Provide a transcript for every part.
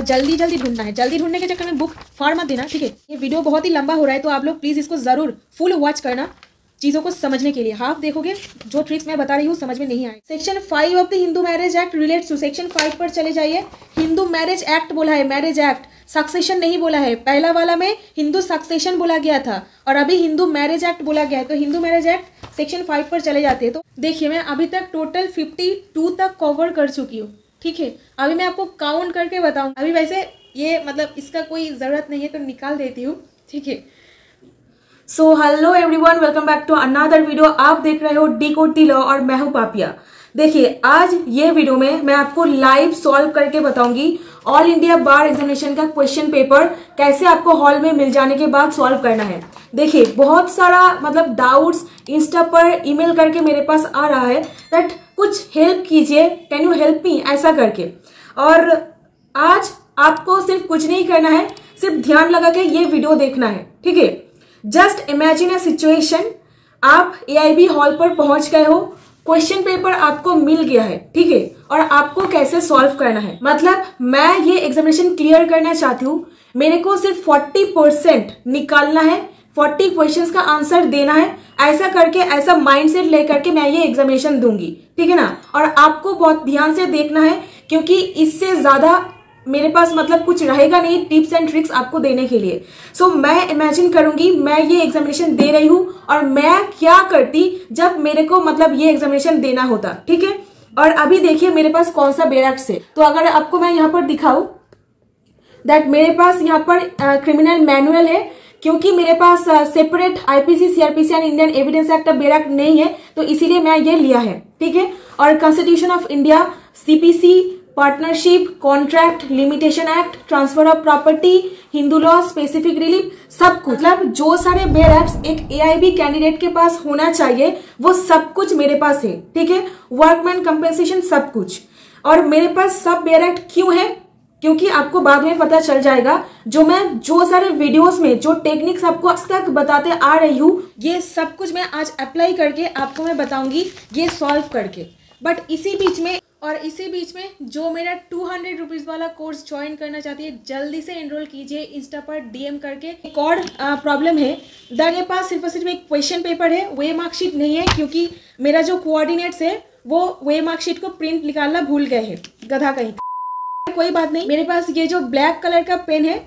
जल्दी जल्दी ढूंढना है। जल्दी ढूंढने के चक्कर में बुक फाड़ मत देना, ठीक है। ये वीडियो बहुत ही लंबा हो रहा है तो आप लोग प्लीज इसको जरूर फुल वॉच करना चीजों को समझने के लिए। हाफ देखोगे जो ट्रिक्स मैं बता रही हूँ समझ में नहीं आए। Section 5 of the Hindu marriage act relates to, section 5 पर चले जाइए। हिंदू मैरिज एक्ट बोला है, मैरिज एक्ट, सक्सेशन नहीं बोला है। पहला वाला में हिंदू सक्सेशन बोला गया था और अभी हिंदू मैरिज एक्ट बोला गया है। तो हिंदू मैरिज एक्ट सेक्शन 5 पर चले जाते हैं। तो देखिए मैं अभी तक टोटल 52 तक कवर कर चुकी हूँ, ठीक है। अभी मैं आपको काउंट करके बताऊँ। अभी वैसे ये मतलब इसका कोई ज़रूरत नहीं है तो निकाल देती हूँ, ठीक है। So hello everyone, welcome back to another video. आप देख रहे हो डिकोड द लॉ और मैं हूँ पापिया। देखिए आज ये वीडियो में मैं आपको लाइव सॉल्व करके बताऊंगी ऑल इंडिया बार एग्जामिनेशन का क्वेश्चन पेपर कैसे आपको हॉल में मिल जाने के बाद सॉल्व करना है। देखिए बहुत सारा मतलब डाउट्स इंस्टा पर ईमेल करके मेरे पास आ रहा है दैट कुछ हेल्प कीजिए, कैन यू हेल्प मी, ऐसा करके। और आज आपको सिर्फ कुछ नहीं करना है, सिर्फ ध्यान लगा के ये वीडियो देखना है, ठीक है। जस्ट इमेजिन अ सिचुएशन, आप AIB हॉल पर पहुंच गए हो, क्वेश्चन पेपर आपको मिल गया है, ठीक है, और आपको कैसे सॉल्व करना है। मतलब मैं ये एग्जामिनेशन क्लियर करना चाहती हूँ, मेरे को सिर्फ 40% निकालना है, 40 क्वेश्चंस का आंसर देना है। ऐसा करके, ऐसा माइंडसेट लेकर के मैं ये एग्जामिनेशन दूंगी, ठीक है ना। और आपको बहुत ध्यान से देखना है क्योंकि इससे ज्यादा मेरे पास मतलब कुछ रहेगा नहीं टिप्स एंड ट्रिक्स आपको देने के लिए। सो मैं इमेजिन करूंगी मैं ये एग्जामिनेशन दे रही हूँ और मैं क्या करती जब मेरे को मतलब ये एग्जामिनेशन देना होता, ठीक है। और अभी देखिए मेरे पास कौन सा बैरक्स है। तो अगर आपको मैं यहाँ पर दिखाऊं दैट मेरे पास यहाँ पर क्रिमिनल मैनुअल है, क्योंकि मेरे पास separate IPC, CRPC and Indian evidence act bare act नहीं है तो इसीलिए मैं ये लिया है, ठीक है। और constitution of India, CPC, partnership, contract, limitation act, transfer of property, Hindu law, specific relief, सब कुछ। मतलब जो सारे बैरक्स एक AIB कैंडिडेट के पास होना चाहिए वो सब कुछ मेरे पास है, ठीक है। वर्कमैन कंपेंसेशन, सब कुछ। और मेरे पास सब बैरक क्यों है, क्योंकि आपको बाद में पता चल जाएगा जो सारे वीडियोस में जो टेक्निक्स आपको आज तक बताते आ रही हूँ ये सब कुछ मैं आज अप्लाई करके आपको मैं बताऊंगी ये सॉल्व करके। बट इसी बीच में जो मेरा 200 रुपीज वाला कोर्स ज्वाइन करना चाहती है जल्दी से एनरोल कीजिए इंस्टा पर DM करके। एक और प्रॉब्लम है दैट मेरे पास सिर्फ और सिर्फ एक क्वेश्चन पेपर है, वे मार्कशीट नहीं है, क्योंकि मेरा जो कोऑर्डिनेट्स है वो वे मार्कशीट को प्रिंट निकालना भूल गए हैं, गधा कहीं। कोई बात नहीं, मेरे पास ये जो ब्लैक कलर का पेन है,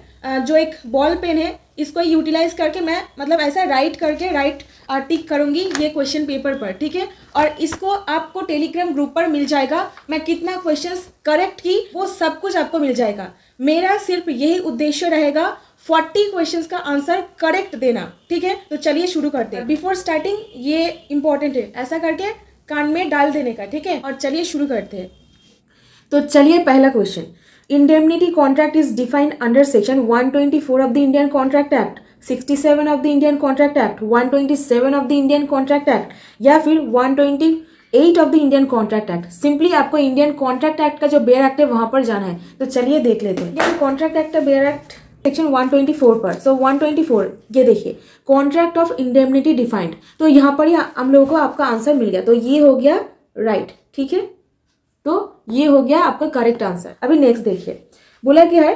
जो एक बॉल पेन है, इसको यूटिलाइज करके मैं मतलब ऐसा राइट टिक करूंगी ये क्वेश्चन पेपर पर, ठीक है। और इसको आपको टेलीग्राम ग्रुप पर मिल जाएगा। मैं कितना क्वेश्चंस करेक्ट की वो सब कुछ आपको मिल जाएगा। मेरा सिर्फ यही उद्देश्य रहेगा 40 क्वेश्चंस का आंसर करेक्ट देना, ठीक है। तो चलिए शुरू करते हैं। बिफोर स्टार्टिंग ये इंपॉर्टेंट है, ऐसा करके कान में डाल देने का, ठीक है। और चलिए शुरू करते हैं। तो चलिए पहला question, indemnity contract is defined under section 124 of the Indian contract act, 67 of the Indian contract act, 127 of the Indian contract act या फिर 128 of the Indian contract act. Simply आपको इंडियन कॉन्ट्रैक्ट एक्ट का जो bare act है वहां पर जाना है। तो चलिए देख लेते हैं इंडियन कॉन्ट्रैक्ट एक्ट का बेयर एक्ट सेक्शन 124 पर। सो 124 ये देखिए, कॉन्ट्रैक्ट ऑफ इंडेमनिटी डिफाइंड। तो यहाँ पर हम लोगों को आपका आंसर मिल गया, तो ये हो गया राइट, ठीक है। तो ये हो गया आपका करेक्ट आंसर। अभी नेक्स्ट देखिए, बोला क्या है,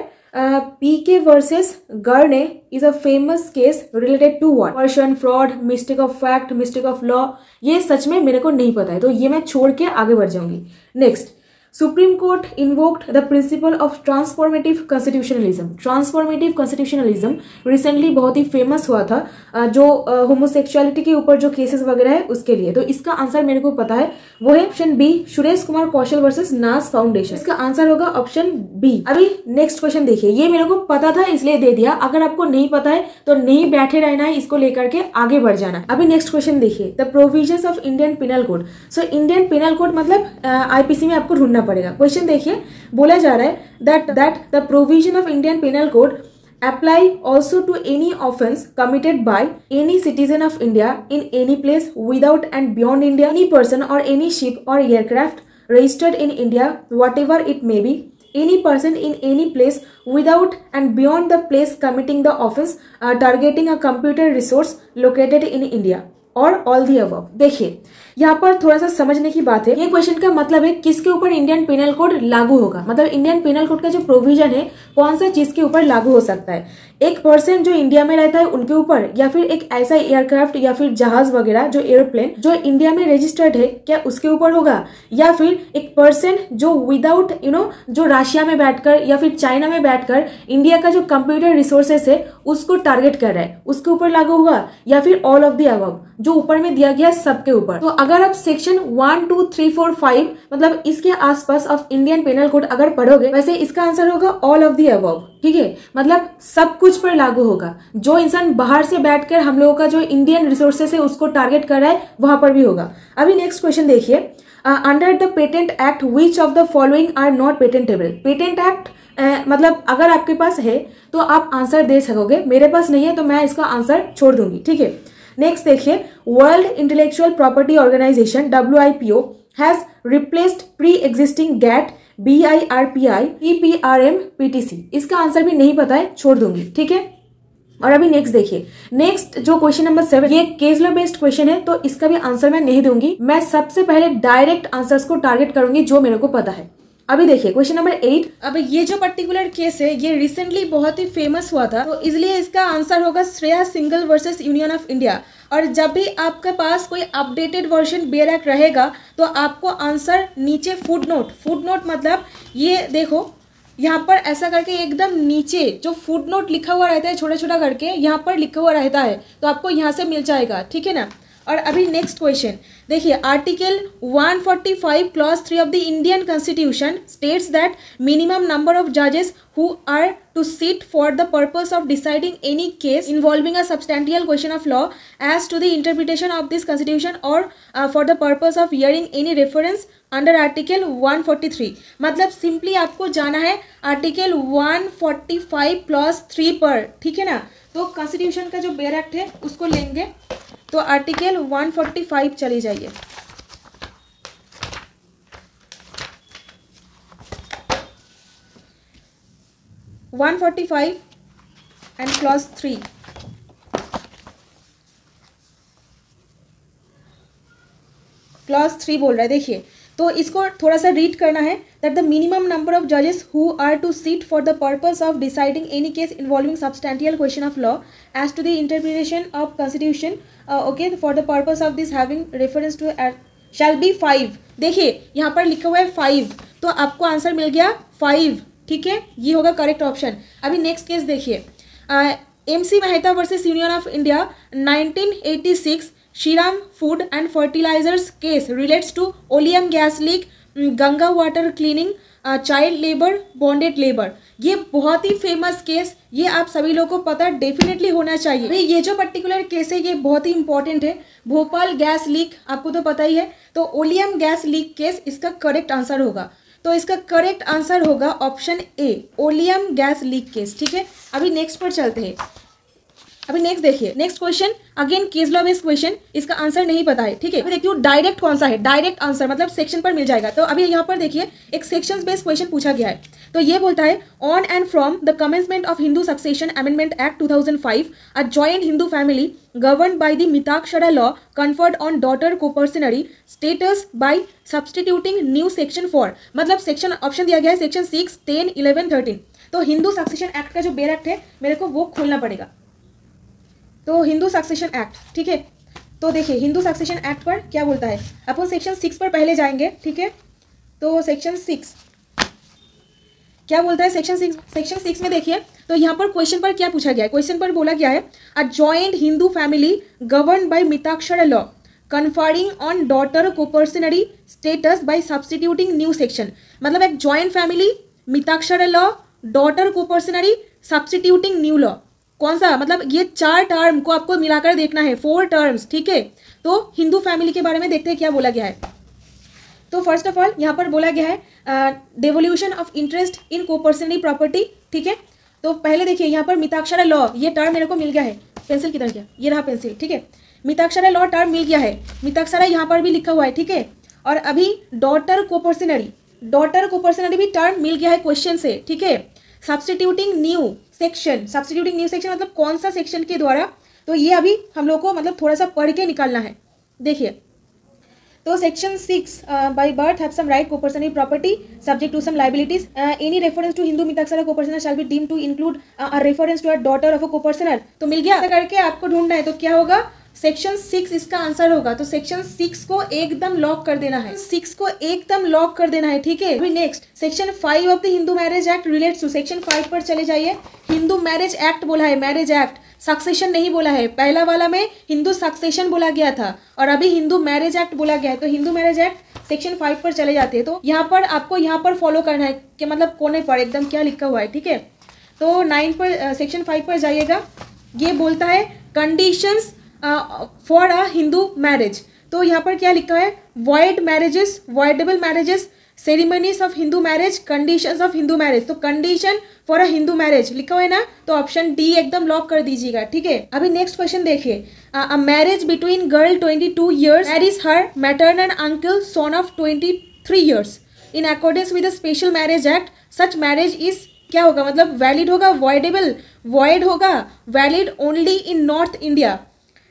PK versus Gurney is a famous case related to what, person, fraud, mistake of fact, mistake of law. ये सच में मेरे को नहीं पता है तो ये मैं छोड़ के आगे बढ़ जाऊंगी। Next, supreme court invoked the principle of transformative constitutionalism. Transformative constitutionalism recently बहुत ही फेमस हुआ था, जो होमोसेक्सुअलिटी के ऊपर जो केसेस वगैरह है उसके लिए। तो इसका आंसर मेरे को पता है, वो है ऑप्शन B, सुरेश कुमार कौशल वर्सेस नास फाउंडेशन। इसका आंसर होगा ऑप्शन B। अभी नेक्स्ट क्वेश्चन देखिए, ये मेरे को पता था इसलिए दे दिया, अगर आपको नहीं पता है तो नहीं बैठे रहना है, इसको लेकर के आगे बढ़ जाना। अभी नेक्स्ट क्वेश्चन देखिए, the provisions of Indian penal code. So Indian penal code मतलब IPC में आपको ढूंढना पड़ेगा। क्वेश्चन देखिए, बोला जा रहा है that the provision of Indian penal code apply also to any offence committed by any citizen of India in any place without and beyond India, any person और एनी शिप और aircraft registered in India whatever it may be, any person in any place without and beyond the place committing the offense targeting a computer resource located in India or all the above। देखिए यहाँ पर थोड़ा सा समझने की बात है। ये क्वेश्चन का मतलब है किसके ऊपर इंडियन पिनल कोड लागू होगा, मतलब इंडियन पिनल कोड का जो प्रोविजन है कौन सा चीज के ऊपर लागू हो सकता है। एक पर्सन जो इंडिया में रहता है उनके ऊपर, या फिर एक ऐसा एयरक्राफ्ट या फिर जहाज वगैरह जो एयरप्लेन जो इंडिया में रजिस्टर्ड है क्या उसके ऊपर होगा, या फिर एक पर्सन जो विदाउट जो रशिया में बैठकर या फिर चाइना में बैठकर इंडिया का जो कंप्यूटर रिसोर्सेस है उसको टारगेट कर रहा है उसके ऊपर लागू होगा, या फिर ऑल ऑफ द अबव जो ऊपर में दिया गया सबके ऊपर। तो अगर आप सेक्शन 1, 2, 3, 4, 5 मतलब इसके आसपास ऑफ इंडियन पेनल कोड अगर पढ़ोगे, वैसे इसका आंसर होगा ऑल ऑफ द अबव। ठीक है, मतलब सब कुछ पर लागू होगा। जो इंसान बाहर से बैठकर हम लोगों का जो इंडियन रिसोर्सेस है उसको टारगेट कर रहा है वहां पर भी होगा। अभी नेक्स्ट क्वेश्चन देखिए, under the patent act which of the following are not patentable. Patent act मतलब अगर आपके पास है तो आप आंसर दे सकोगे, मेरे पास नहीं है तो मैं इसका आंसर छोड़ दूंगी। ठीक है, नेक्स्ट देखिए, world intellectual property organisation WIPO has replaced pre existing GATT BIRPI PPRM PTC। इसका आंसर भी नहीं पता है, छोड़ दूंगी। ठीक है, और अभी नेक्स्ट देखिए, नेक्स्ट जो क्वेश्चन नंबर 7 ये केस लॉ बेस्ड क्वेश्चन है तो इसका भी आंसर मैं नहीं दूंगी। मैं सबसे पहले डायरेक्ट आंसर्स को टारगेट करूंगी जो मेरे को पता है। अभी देखिए क्वेश्चन नंबर 8। अब ये जो पर्टिकुलर केस है ये रिसेंटली बहुत ही फेमस हुआ था, तो इसलिए इसका आंसर होगा Shreya single versus union of India. और जब भी आपके पास कोई अपडेटेड वर्जन बेयर एक्ट रहेगा तो आपको आंसर नीचे फुट नोट मतलब ये देखो यहाँ पर ऐसा करके एकदम नीचे जो फुट नोट लिखा हुआ रहता है छोटा छोटा करके यहाँ पर लिखा हुआ रहता है, तो आपको यहाँ से मिल जाएगा। ठीक है ना। और अभी नेक्स्ट क्वेश्चन देखिए, article 145 clause 3 of the Indian constitution states that minimum number of जजेस who are to sit for the purpose of deciding any case involving a substantial question of law as to the interpretation of this constitution or for the purpose of hearing any reference under article 143। मतलब simply आपको जाना है article 145 clause 3 पर। ठीक है ना, तो constitution का जो बेयर एक्ट है उसको लेंगे तो आर्टिकल 145 चली जाइए। One 145 and clause 3। क्लॉज 3 बोल रहा है, देखिए तो इसको थोड़ा सा रीड करना है that the minimum number of जजेस who are to sit for the purpose of deciding any case involving substantial question of law as to the interpretation of constitution okay for the purpose of this having reference to shall be 5। देखिए यहाँ पर लिखा हुआ है 5, तो आपको answer मिल गया 5। ठीक है, ये होगा करेक्ट ऑप्शन। अभी नेक्स्ट केस देखिए, MC Mehta versus union of India 1986 Shriram food and fertilisers case relates to oleum gas leak, Ganga water cleaning, child labour, bonded labour. ये बहुत ही फेमस केस, ये आप सभी लोगों को पता डेफिनेटली होना चाहिए। भाई ये जो पर्टिकुलर केस है ये बहुत ही इंपॉर्टेंट है। भोपाल गैस लीक आपको तो पता ही है, तो ओलियम गैस लीक केस इसका करेक्ट आंसर होगा। तो इसका करेक्ट आंसर होगा option A, oleum gas leak case. ठीक है, अभी नेक्स्ट पर चलते हैं। अभी नेक्स्ट देखिए, next question again case law based question, इसका आंसर नहीं पता है। ठीक है, अभी देखिए डायरेक्ट कौन सा है, डायरेक्ट आंसर मतलब सेक्शन पर मिल जाएगा। तो अभी यहाँ पर देखिए एक सेक्शन बेस्ड क्वेश्चन पूछा गया है, तो ये बोलता है on and from the commencement of Hindu succession amendment act 2005 a joint Hindu family governed by the Mitakshara law conferred on daughter co-personary status by substituting new section 4। मतलब सेक्शन ऑप्शन दिया गया है सेक्शन 6, 10, 11, 13। तो हिंदू सक्सेशन एक्ट का जो बेयर एक्ट है मेरे को वो खोलना पड़ेगा। तो हिंदू सक्सेशन एक्ट, ठीक है, तो देखिए हिंदू सक्सेशन एक्ट पर क्या बोलता है। अपन सेक्शन 6 पर पहले जाएंगे। ठीक है, तो सेक्शन 6 क्या बोलता है। सेक्शन 6 में देखिए तो यहाँ पर क्वेश्चन पर क्या पूछा गया है। क्वेश्चन पर बोला गया है a joint Hindu family govern by Mitakshara law conferring on daughter coparcenary status by substituting new section. मतलब एक joint family, Mitakshara law, daughter coparcenary, substituting new law, कौन सा, मतलब ये 4 टर्म को आपको मिलाकर देखना है, 4 टर्म्स। ठीक है, तो हिंदू फैमिली के बारे में देखते हैं क्या बोला गया है। तो फर्स्ट ऑफ ऑल यहाँ पर बोला गया है devolution of interest in coparcenary property. ठीक है, तो पहले देखिए यहाँ पर मिताक्षरा लॉ, ये टर्म मेरे को मिल गया है। पेंसिल किधर गया, ये रहा पेंसिल। ठीक है, मिताक्षरा लॉ टर्म मिल गया है, मिताक्षरा यहाँ पर भी लिखा हुआ है। ठीक है, और अभी डॉटर कोपर्सनरी भी टर्म मिल गया है क्वेश्चन से। ठीक है, सब्सटीट्यूटिंग न्यू सेक्शन मतलब कौन सा सेक्शन के द्वारा, तो ये अभी हम लोग को मतलब थोड़ा सा पढ़ के निकालना है। देखिए तो section 6 by birth have some right coparcener property subject to some liabilities any reference to Hindu Mitakshara coparcener shall be deem to include reference to a daughter of a coparcener. तो मिल गया, ऐसा करके आपको ढूंढना है। तो क्या होगा, सेक्शन 6 इसका आंसर होगा। तो सेक्शन 6 को एकदम लॉक कर देना है, 6 को एकदम लॉक कर देना है, ठीक है। अभी next section 5 of the Hindu marriage act relates to, section 5 पर चले जाइए। हिंदू मैरिज एक्ट बोला है, मैरिज एक्ट, सक्सेशन नहीं बोला है। पहला वाला में हिंदू सक्सेशन बोला गया था और अभी हिंदू मैरिज एक्ट बोला गया है। तो हिंदू मैरिज एक्ट सेक्शन 5 पर चले जाते हैं। तो यहाँ पर आपको यहाँ पर फॉलो करना है कि मतलब कोने पर एकदम क्या लिखा हुआ है, ठीक है। तो 9 पर सेक्शन 5 पर जाइएगा। ये बोलता है conditions for a Hindu marriage. तो यहाँ पर क्या लिखा है, void marriages, voidable marriages, ceremonies of Hindu marriage, conditions of Hindu marriage. तो condition for a Hindu marriage लिखा हुआ है ना, तो ऑप्शन डी एकदम लॉक कर दीजिएगा, ठीक है। अभी नेक्स्ट क्वेश्चन देखिए, a marriage between girl 22 years marriage her maternal uncle son of 23 years in accordance with the special marriage act, such marriage is, क्या होगा, मतलब वैलिड होगा, वॉइडेबल, वॉइड होगा, valid only in north India.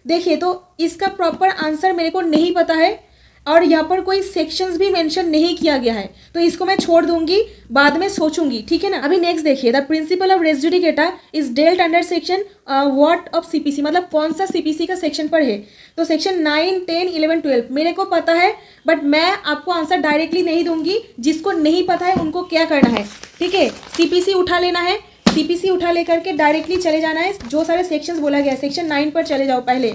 देखिए, तो इसका proper answer मेरे को नहीं पता है और यहाँ पर कोई सेक्शंस भी मेंशन नहीं किया गया है, तो इसको मैं छोड़ दूंगी, बाद में सोचूंगी, ठीक है ना। अभी नेक्स्ट देखिए, the principle of res judicata is dealt under section what of CPC, मतलब कौन सा सीपीसी का सेक्शन पर है। तो सेक्शन 9, 10, 11, 12 मेरे को पता है, बट मैं आपको आंसर डायरेक्टली नहीं दूंगी। जिसको नहीं पता है उनको क्या करना है, ठीक है, सीपीसी उठा लेना है, सीपीसी उठा लेकर के डायरेक्टली चले जाना है। जो सारे सेक्शंस बोला गया है, सेक्शन 9 पर चले जाओ पहले।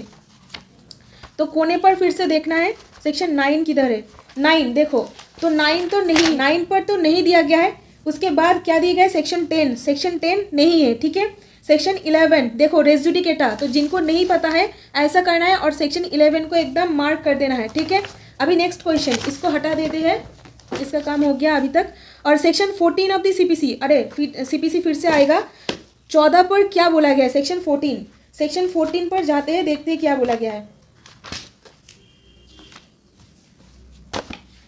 तो कोने पर फिर से देखना है, सेक्शन 9 किधर है, 9 देखो। तो 9 तो नहीं, 9 पर तो नहीं दिया गया है। उसके बाद क्या दिया गया है, सेक्शन 10, सेक्शन 10 नहीं है, ठीक है। सेक्शन 11 देखो, रेस जुडिकेटा, तो जिनको नहीं पता है ऐसा करना है और सेक्शन 11 को एकदम मार्क कर देना है, ठीक है। अभी नेक्स्ट क्वेश्चन, इसको हटा देते हैं, इसका काम हो गया अभी तक। और सेक्शन 14 ऑफ द सीपीसी, अरे सीपीसी फिर से आएगा। 14 पर क्या बोला गया है, सेक्शन 14, सेक्शन 14 पर जाते हैं, देखते हैं क्या बोला गया है।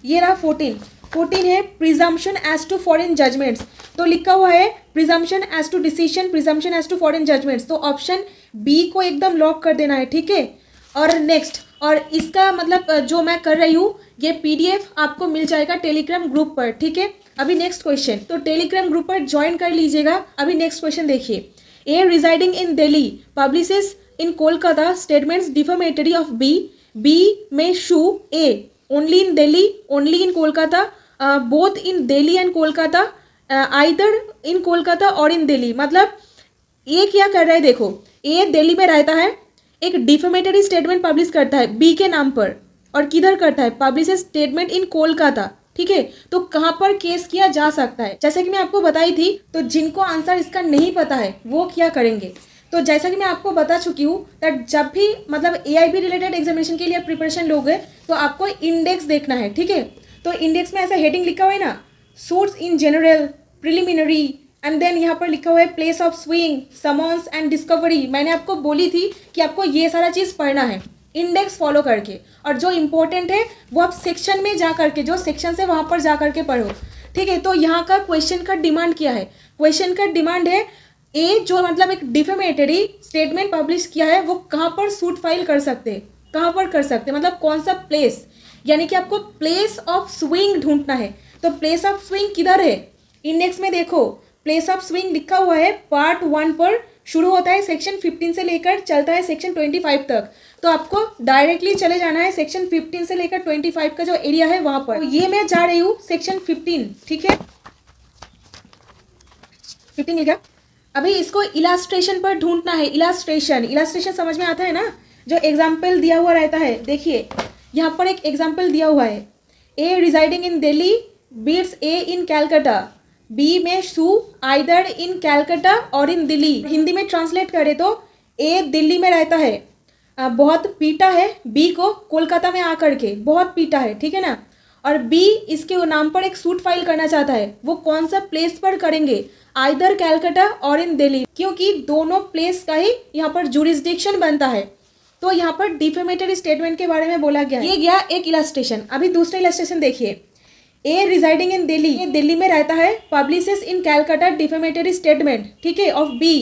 ये रहा 14 है presumption as to foreign judgments. तो लिखा हुआ है presumption as to decision, presumption as to foreign judgments. तो ऑप्शन बी को एकदम लॉक कर देना है, ठीक है। और नेक्स्ट, और इसका मतलब जो मैं कर रही हूँ, ये पीडीएफ आपको मिल जाएगा टेलीग्राम ग्रुप पर, ठीक है। अभी नेक्स्ट क्वेश्चन, तो टेलीग्राम ग्रुप पर ज्वाइन कर लीजिएगा। अभी नेक्स्ट क्वेश्चन देखिए, A residing in Delhi publishes in Kolkata statements defamatory of B, B may sue A only in Delhi, only in Kolkata, both in Delhi and Kolkata, either in Kolkata और इन दिल्ली। मतलब ये क्या कर रहा है, देखो, ए दिल्ली में रहता है, एक डिफेमेटरी स्टेटमेंट पब्लिश करता है बी के नाम पर, और किधर करता है, पब्लिश स्टेटमेंट इन कोलकाता, ठीक है। तो कहाँ पर केस किया जा सकता है, जैसे कि मैं आपको बताई थी। तो जिनको आंसर इसका नहीं पता है वो क्या करेंगे, तो जैसा कि मैं आपको बता चुकी हूँ दैट जब भी मतलब एआईबी रिलेटेड एग्जामिनेशन के लिए प्रिपरेशन लोगे तो आपको इंडेक्स देखना है, ठीक है। तो इंडेक्स में ऐसा हेडिंग लिखा हुआ है ना, suits in general, preliminary, and then यहाँ पर लिखा हुआ है place of suing, summons and discovery. मैंने आपको बोली थी कि आपको ये सारा चीज़ पढ़ना है इंडेक्स फॉलो करके, और जो इम्पोर्टेंट है वो आप सेक्शन में जा करके, जो सेक्शन है वहाँ पर जा करके पढ़ो, ठीक है। तो यहाँ का क्वेश्चन का डिमांड क्या है, क्वेश्चन का डिमांड है ए जो मतलब एक डिफेमेटरी स्टेटमेंट पब्लिश किया है वो कहाँ पर सूट फाइल कर सकते हैं, कहाँ पर कर सकते हैं, मतलब कौन सा प्लेस, यानी कि आपको प्लेस ऑफ स्विंग ढूंढना है। तो प्लेस ऑफ स्विंग किधर है, इंडेक्स में देखो प्लेस ऑफ स्विंग लिखा हुआ है पार्ट 1 पर, शुरू होता है सेक्शन 15 से लेकर चलता है सेक्शन 25 तक। तो आपको डायरेक्टली चले जाना है सेक्शन 15 से लेकर 25 का जो एरिया है वहाँ पर। तो ये मैं जा रही हूँ सेक्शन 15, ठीक है, 15 लिखा। अभी इसको इलास्ट्रेशन पर ढूंढना है, इलास्ट्रेशन समझ में आता है ना, जो एग्जाम्पल दिया हुआ रहता है। देखिए यहाँ पर एक एग्जाम्पल दिया हुआ है, A residing in Delhi beats A in Calcutta, B may sue either in Calcutta और इन दिल्ली। हिंदी में ट्रांसलेट करें तो ए दिल्ली में रहता है, बहुत पीटा है बी को कोलकाता में आकर के, बहुत पीटा है, ठीक है ना। और बी इसके नाम पर एक सूट फाइल करना चाहता है, वो कौन सा प्लेस पर करेंगे, आइदर कैलकाटा और इन दिल्ली, क्योंकि दोनों प्लेस का ही यहाँ पर जुरिस्डिक्शन बनता है। तो यहाँ पर डिफेमेटरी स्टेटमेंट के बारे में बोला गया है। ये गया एक इलास्ट्रेशन। अभी दूसरा इलास्ट्रेशन देखिए, ए रिजाइडिंग इन दिल्ली, ये दिल्ली में रहता है, पब्लिशेस इन कैलकाटा डिफेमेटरी स्टेटमेंट, ठीक है, ऑफ बी,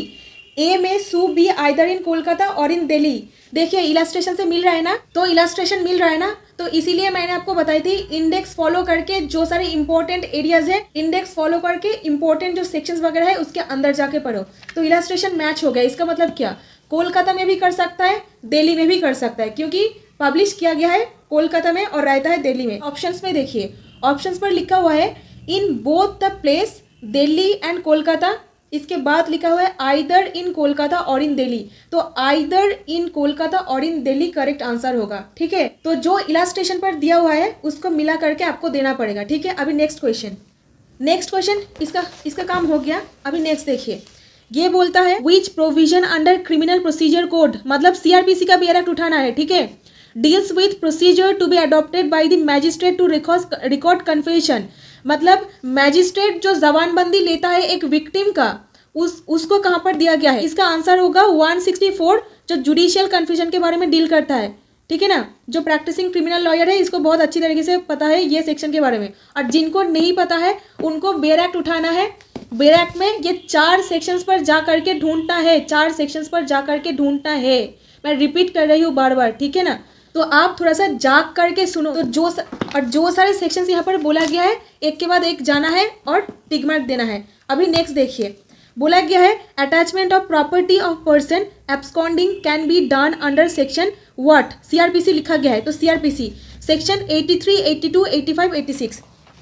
ए में सू बी आइदर इन कोलकाता और इन दिल्ली। देखिए इलास्ट्रेशन से मिल रहा है ना, तो इलास्ट्रेशन मिल रहा है ना, तो इसीलिए मैंने आपको बताई थी इंडेक्स फॉलो करके जो सारे इंपॉर्टेंट एरियाज है, इंडेक्स फॉलो करके इंपॉर्टेंट जो सेक्शंस वगैरह है उसके अंदर जाके पढ़ो। तो इलस्ट्रेशन मैच हो गया। इसका मतलब क्या, कोलकाता में भी कर सकता है, दिल्ली में भी कर सकता है, क्योंकि पब्लिश किया गया है कोलकाता में और रहता है दिल्ली में। ऑप्शंस में देखिए, ऑप्शंस पर लिखा हुआ है in both the place Delhi and Kolkata, इसके बाद लिखा हुआ है आइदर इन कोलकाता और इन दिल्ली। तो आइदर इन कोलकाता और इन दिल्ली करेक्ट आंसर होगा। ठीक है, तो जो इलस्ट्रेशन पर दिया हुआ है उसको मिला करके आपको देना पड़ेगा। ठीक है, अभी नेक्स्ट क्वेश्चन, इसका काम हो गया। अभी नेक्स्ट देखिए, ये बोलता है which provision under criminal procedure code, मतलब सीआरपीसी का BR एक्ट उठाना है। ठीक है, deals with procedure to be adopted by the magistrate to record confession, मतलब मैजिस्ट्रेट जो जबानबंदी लेता है एक विक्टिम का, उसको कहाँ पर दिया गया है। इसका आंसर होगा 164, जो जुडिशियल कन्फ्यूजन के बारे में डील करता है। ठीक है ना, जो प्रैक्टिसिंग क्रिमिनल लॉयर है इसको बहुत अच्छी तरीके से पता है ये सेक्शन के बारे में, और जिनको नहीं पता है उनको BR एक्ट उठाना है। BR एक्ट में ये 4 सेक्शंस पर जा करके ढूंढना है, 4 सेक्शंस पर जा करके ढूंढना है। मैं रिपीट कर रही हूँ बार बार। ठीक है ना, तो आप थोड़ा सा जाग करके सुनो। तो जो सारे सेक्शंस यहाँ पर बोला गया है एक के बाद एक जाना है और टिक मार्क देना है। अभी नेक्स्ट देखिए, बोला गया है attachment of property of person absconding can be done under section what, CRPC लिखा गया है। तो CRPC सेक्शन 83, 82, 85, 86।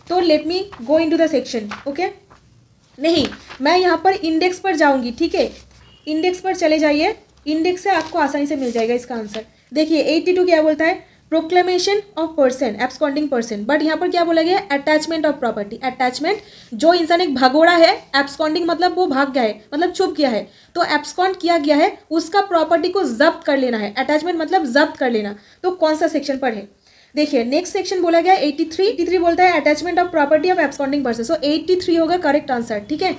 तो let me go into the section. Okay, नहीं, मैं यहाँ पर इंडेक्स पर जाऊंगी। ठीक है, इंडेक्स पर चले जाइए, इंडेक्स से आपको आसानी से मिल जाएगा इसका आंसर। देखिए 82 क्या बोलता है, proclamation of person absconding person, but यहाँ पर क्या बोला गया है, अटैचमेंट ऑफ प्रॉपर्टी। अटैचमेंट, जो इंसान एक भगोड़ा है, एब्सकॉन्डिंग मतलब वो भाग गया है, मतलब छुप गया है, तो एब्सकॉन्ड किया गया है, उसका प्रॉपर्टी को जब्त कर लेना है। अटैचमेंट मतलब जब्त कर लेना। तो कौन सा सेक्शन पर है, देखिए नेक्स्ट सेक्शन बोला गया 83 बोलता है attachment of property of absconding person. So 83 होगा करेक्ट आंसर। ठीक है,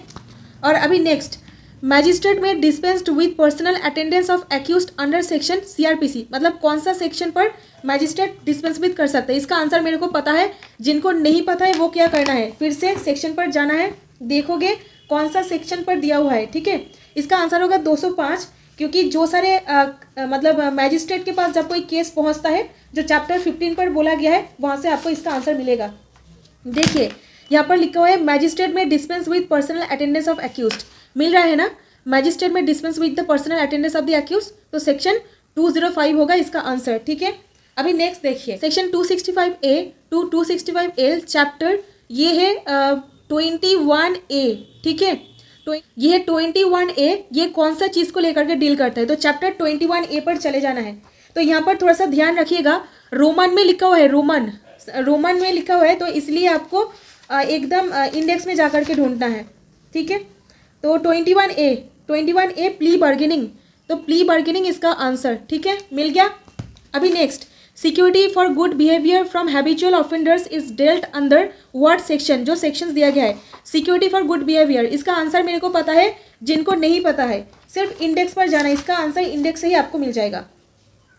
और अभी next, magistrate may dispensed with personal attendance of accused under section CRPC, मतलब कौन सा सेक्शन पर मैजिस्ट्रेट डिस्पेंस विथ कर सकते हैं। इसका आंसर मेरे को पता है, जिनको नहीं पता है वो क्या करना है, फिर से सेक्शन पर जाना है, देखोगे कौन सा सेक्शन पर दिया हुआ है। ठीक है, इसका आंसर होगा 205, क्योंकि जो सारे मतलब मैजिस्ट्रेट के पास जब कोई केस पहुंचता है जो चैप्टर 15 पर बोला गया है, वहाँ से आपको इसका आंसर मिलेगा। देखिए यहाँ पर लिखा हुआ है magistrate may dispense with personal attendance of accused, मिल रहा है ना, magistrate may dispense with the personal attendance of the accused, तो सेक्शन 205 होगा इसका आंसर। ठीक है, अभी नेक्स्ट देखिए, section 265A to 265L chapter, ये है 21A। ठीक है, तो ये है 21A, ये कौन सा चीज़ को लेकर के डील करता है, तो चैप्टर 21A पर चले जाना है। तो यहाँ पर थोड़ा सा ध्यान रखिएगा, रोमन में लिखा हुआ है, रोमन में लिखा हुआ है, तो इसलिए आपको एकदम इंडेक्स में जा करके ढूंढना है। ठीक है, तो 21A प्ली बार्गेनिंग, तो प्ली बार्गेनिंग इसका आंसर। ठीक है, मिल गया। अभी next, security for good behaviour from habitual offenders is dealt under what section, जो सेक्शंस दिया गया है सिक्योरिटी फॉर गुड बिहेवियर, इसका आंसर मेरे को पता है, जिनको नहीं पता है सिर्फ इंडेक्स पर जाना है, इसका आंसर इंडेक्स से ही आपको मिल जाएगा।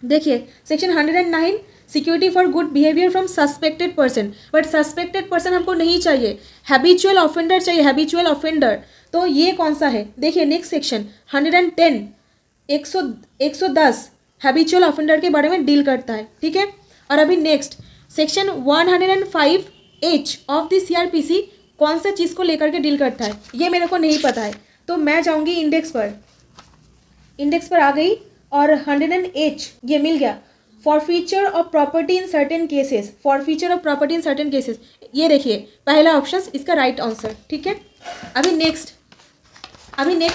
देखिए section 109 security for good behaviour from suspected person, but suspected person हमको नहीं चाहिए, हैबिचुअल ऑफेंडर चाहिए, हैबिचुअल ऑफेंडर। तो ये कौन सा है, देखिए नेक्स्ट सेक्शन 110 110 हैबिचुअल ऑफेंडर के बारे में डील करता है। ठीक है, और अभी next section 105H of the CRPC कौन सा चीज़ को लेकर के डील करता है, ये मेरे को नहीं पता है, तो मैं जाऊंगी इंडेक्स पर आ गई, और 100H ये मिल गया, forfeiture of property in certain cases, forfeiture of property in certain cases, ये देखिए पहला ऑप्शन इसका राइट आंसर। ठीक है, अभी नेक्स्ट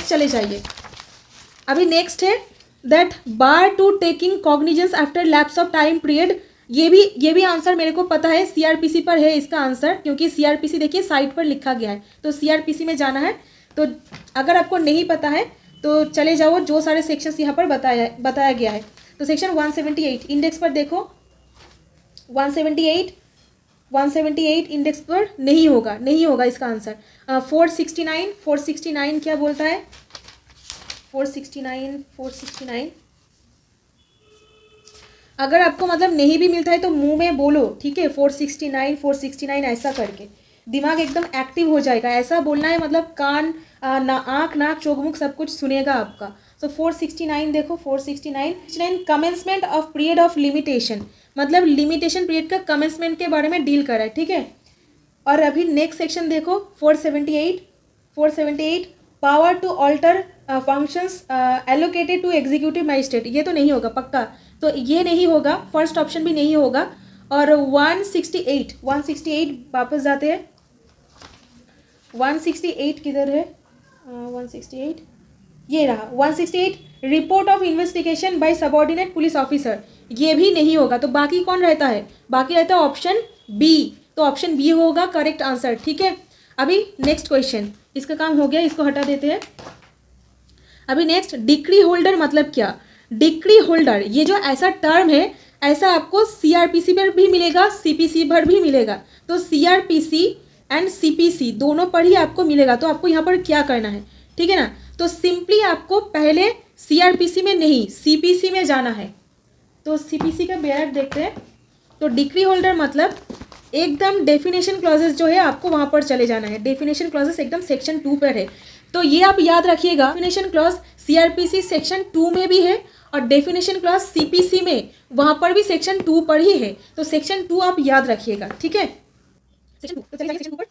चले जाइए, अभी नेक्स्ट है that bar to taking cognizance after lapse of time period, ये भी आंसर मेरे को पता है, CRPC पर है इसका आंसर, क्योंकि CRPC देखिए साइट पर लिखा गया है, तो CRPC में जाना है। तो अगर आपको नहीं पता है तो चले जाओ, जो सारे सेक्शंस यहाँ पर बताया गया है। तो सेक्शन 178 इंडेक्स पर देखो, 178 इंडेक्स पर नहीं होगा इसका आंसर। 469 क्या बोलता है, 469 अगर आपको मतलब नहीं भी मिलता है तो मुंह में बोलो। ठीक है, 469 ऐसा करके दिमाग एकदम एक्टिव हो जाएगा, ऐसा बोलना है, मतलब कान आँख नाक चोख मुख सब कुछ सुनेगा आपका। सो 469 देखो 469 commencement of period of limitation, मतलब लिमिटेशन पीरियड का कमेंसमेंट के बारे में डील कर रहा है, ठीक है। और अभी नेक्स्ट सेक्शन देखो 478 power to alter functions allocated to executive magistrate, ये तो नहीं होगा पक्का, तो ये नहीं होगा, फर्स्ट ऑप्शन भी नहीं होगा। और 168 वापस जाते हैं, 168 किधर है, 168 ये रहा, 168 report of investigation by subordinate police officer, ये भी नहीं होगा। तो बाकी कौन रहता है, बाकी रहता है ऑप्शन बी, तो ऑप्शन बी होगा करेक्ट आंसर, ठीक है। अभी नेक्स्ट क्वेश्चन, इसका काम हो गया, इसको हटा देते हैं। अभी नेक्स्ट डिक्री होल्डर मतलब क्या, डिक्री होल्डर ये जो ऐसा टर्म है, ऐसा आपको सीआरपीसी पर भी मिलेगा, सीपीसी पर भी मिलेगा। तो सीआरपीसी एंड सीपीसी दोनों पर ही आपको मिलेगा। तो आपको यहाँ पर क्या करना है, ठीक है ना, तो सिंपली आपको पहले सीआरपीसी में नहीं सीपीसी में जाना है। तो सीपीसी का बेयरर देखते हैं। तो डिक्री होल्डर मतलब एकदम डेफिनेशन क्लॉजेस जो है आपको वहाँ पर चले जाना है, डेफिनेशन क्लॉजेस एकदम सेक्शन 2 पर है। तो ये आप याद रखिएगा, डेफिनेशन क्लॉज सीआरपीसी सेक्शन 2 में भी है और डेफिनेशन क्लॉज सीपीसी में वहाँ पर भी सेक्शन 2 पर ही है। तो सेक्शन 2 आप याद रखिएगा, ठीक है। सेक्शन 2, तो चलिए सेक्शन 2 पर,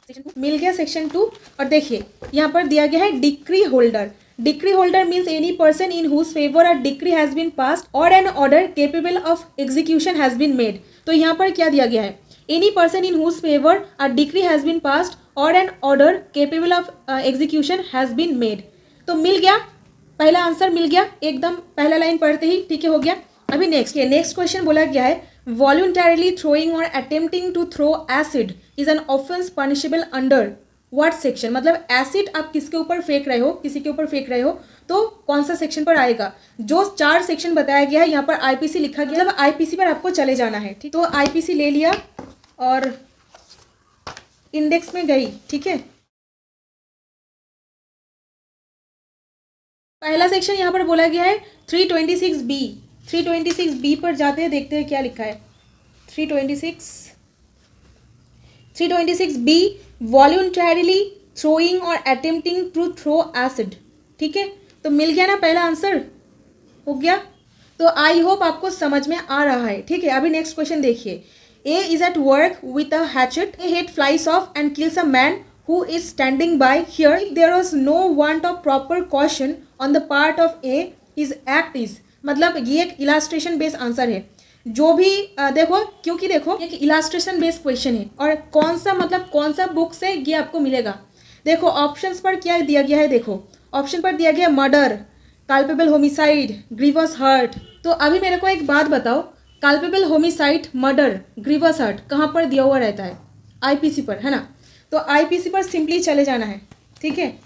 सेक्शन 2 मिल गया सेक्शन 2। और देखिए यहाँ पर दिया गया है decree holder. Decree holder means any person in whose favour a decree has been passed और an order capable of execution has been made. तो यहाँ पर क्या दिया गया है, any person in whose favour a decree has been passed और an order capable of execution has been made. तो मिल गया, पहला आंसर मिल गया एकदम पहला लाइन पढ़ते ही, ठीक है, हो गया। अभी नेक्स्ट क्वेश्चन बोला गया है वॉलंटरली थ्रोइंग और attempting to throw acid is an offence punishable under what section, मतलब एसिड आप किसके ऊपर फेंक रहे हो, किसी के ऊपर फेंक रहे हो, तो कौन सा सेक्शन पर आएगा। जो 4 सेक्शन बताया गया है यहाँ पर आईपीसी लिखा गया, मतलब आईपीसी पर आपको चले जाना है, ठीक। तो आईपीसी ले लिया और इंडेक्स में गई, ठीक है। पहला सेक्शन यहाँ पर बोला गया है 326B, 326B पर जाते हैं, देखते हैं क्या लिखा है। 326B वॉलंटरली थ्रोइंग और अटेम्प्टिंग टू थ्रो एसिड, ठीक है। तो मिल गया ना पहला आंसर, हो गया। तो आई होप आपको समझ में आ रहा है, ठीक है। अभी नेक्स्ट क्वेश्चन देखिए, A is at work with a hatchet, A head flies off and kills a man who is standing by. Here there was no want of proper caution on the part of A, his act is, मतलब ये एक illustration based answer है। जो भी देखो, क्योंकि देखो एक इलास्ट्रेशन बेस्ड क्वेश्चन है और कौन सा मतलब कौन सा बुक से ये आपको मिलेगा। देखो ऑप्शंस पर क्या दिया गया है, देखो ऑप्शन पर दिया गया murder, culpable homicide, grievous hurt. तो अभी मेरे को एक बात बताओ, culpable homicide, murder, grievous hurt कहाँ पर दिया हुआ रहता है, आईपीसी पर, है ना। तो आईपीसी पर सिंपली चले जाना है, ठीक है।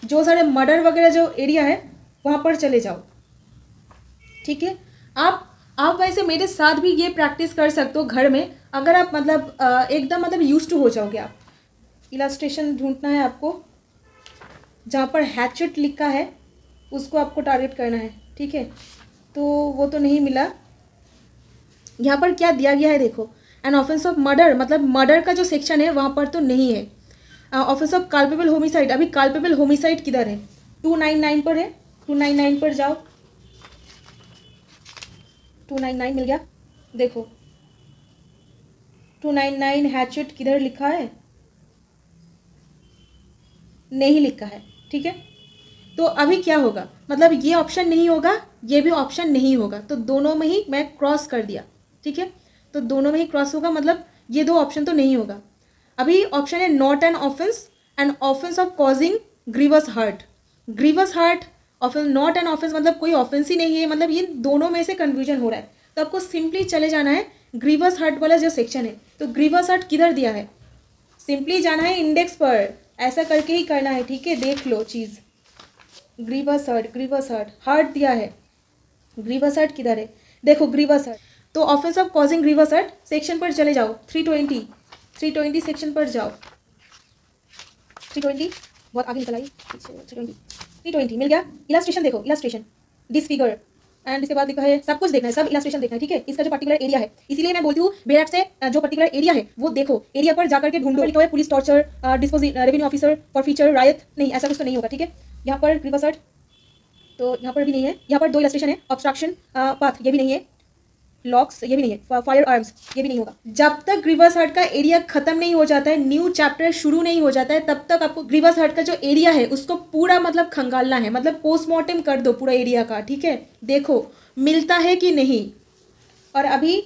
जो सारे मर्डर वगैरह जो एरिया है वहाँ पर चले जाओ, ठीक है। आप वैसे मेरे साथ भी ये प्रैक्टिस कर सकते हो घर में, अगर आप मतलब एकदम मतलब यूज टू हो जाओगे। आप इलास्ट्रेशन ढूंढना है आपको, जहाँ पर हैचेट लिखा है उसको आपको टारगेट करना है, ठीक है। तो वो तो नहीं मिला। यहाँ पर क्या दिया गया है देखो, एन ऑफेंस ऑफ मर्डर, मतलब मर्डर का जो सेक्शन है वहाँ पर तो नहीं है। ऑफेंस ऑफ कल्पेबल होमिसाइड, अभी कल्पेबल होमिसाइड किधर है, 299 पर है, 299 पर जाओ, 299 मिल गया। देखो 299 हैचेट किधर लिखा है, नहीं लिखा है, ठीक है। तो अभी क्या होगा, मतलब ये ऑप्शन नहीं होगा, ये भी ऑप्शन नहीं होगा, तो दोनों में ही मैं क्रॉस कर दिया, ठीक है। तो दोनों में ही क्रॉस होगा, मतलब ये 2 ऑप्शन तो नहीं होगा। अभी ऑप्शन है not an offence and offence of causing grievous hurt, grievous hurt offence, not an offence मतलब कोई ऑफेंस ही नहीं है, मतलब ये दोनों में से कन्फ्यूजन हो रहा है। तो आपको सिंपली चले जाना है ग्रीवस हर्ट वाला जो सेक्शन है। तो ग्रीवस हर्ट किधर दिया है, सिंपली जाना है इंडेक्स पर, ऐसा करके ही करना है, ठीक है। देख लो चीज़, grievous hurt, grievous hurt, hurt दिया है, ग्रीवस हर्ट किधर है, देखो ग्रीवस हर्ट। तो offence of causing grievous hurt section पर चले जाओ, 320 सेक्शन पर जाओ, 320 बहुत आगे निकल आई, 320 मिल गया। इलास्ट्रेशन देखो, इलास्ट्रेशन डिसफिगर एंड इसके बाद लिखा है, सब कुछ देखना है, सब इलास्ट्रेशन देखना है, ठीक है। इसका जो पर्टिकुलर एरिया है, इसीलिए मैं बोलती हूँ बेरट से जो पर्टिकुलर एरिया है वो देखो, एरिया पर जाकर के ढूंढो। लिखा है police torture, deposit revenue officer for feature right, नहीं ऐसा कुछ तो नहीं होगा, ठीक है। यहाँ पर ग्रीवस हर्ट तो यहाँ पर भी नहीं है। यहाँ पर 2 इलस्ट्रेशन है, ऑब्स्ट्रक्शन पाथ ये भी नहीं है, लॉक्स ये भी नहीं है, फायर आर्म्स ये भी नहीं होगा। जब तक ग्रीवस हर्ट का एरिया खत्म नहीं हो जाता है, न्यू चैप्टर शुरू नहीं हो जाता है, तब तक आपको ग्रीवस हर्ट का जो एरिया है उसको पूरा मतलब खंगालना है, मतलब पोस्टमार्टम कर दो पूरा एरिया का, ठीक है। देखो मिलता है कि नहीं। और अभी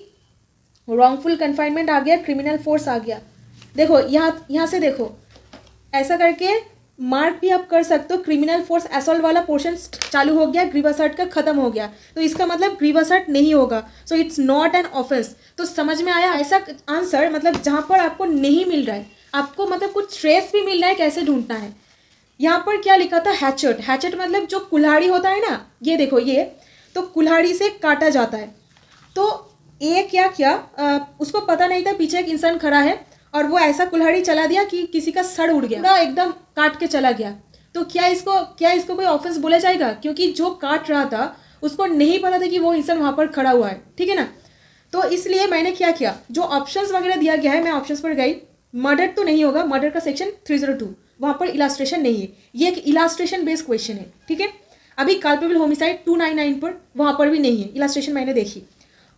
रॉन्गफुल कन्फाइनमेंट आ गया, क्रिमिनल फोर्स आ गया। देखो यहाँ से देखो, ऐसा करके मार्क भी आप कर सकते हो। क्रिमिनल फोर्स असॉल्ट वाला पोर्शन चालू हो गया, ग्रीवस हर्ट का खत्म हो गया, तो इसका मतलब ग्रीवस हर्ट नहीं होगा, so it's not an offence. तो समझ में आया ऐसा आंसर, मतलब जहाँ पर आपको नहीं मिल रहा है, आपको मतलब कुछ ट्रेस भी मिल रहा है, कैसे ढूंढना है। यहाँ पर क्या लिखा था, हैचेट। हैचेट मतलब जो कुल्हाड़ी होता है ना, ये देखो ये, तो कुल्हाड़ी से काटा जाता है। तो ये क्या किया, उसको पता नहीं था पीछे एक इंसान खड़ा है, और वो ऐसा कुल्हाड़ी चला दिया कि किसी का सर उड़ गया, पूरा एकदम काट के चला गया। तो क्या इसको कोई ऑफेंस बोला जाएगा, क्योंकि जो काट रहा था उसको नहीं पता था कि वो इंसान वहाँ पर खड़ा हुआ है, ठीक है ना। तो इसलिए मैंने क्या किया, जो ऑप्शंस वगैरह दिया गया है मैं ऑप्शंस पर गई। मर्डर तो नहीं होगा, मर्डर का सेक्शन 302 वहाँ पर इलास्ट्रेशन नहीं है, ये एक इलास्ट्रेशन बेस्ड क्वेश्चन है, ठीक है। अभी कल्पेबल होमिसाइड 299 पर, वहाँ पर भी नहीं है, इलास्ट्रेशन मैंने देखी।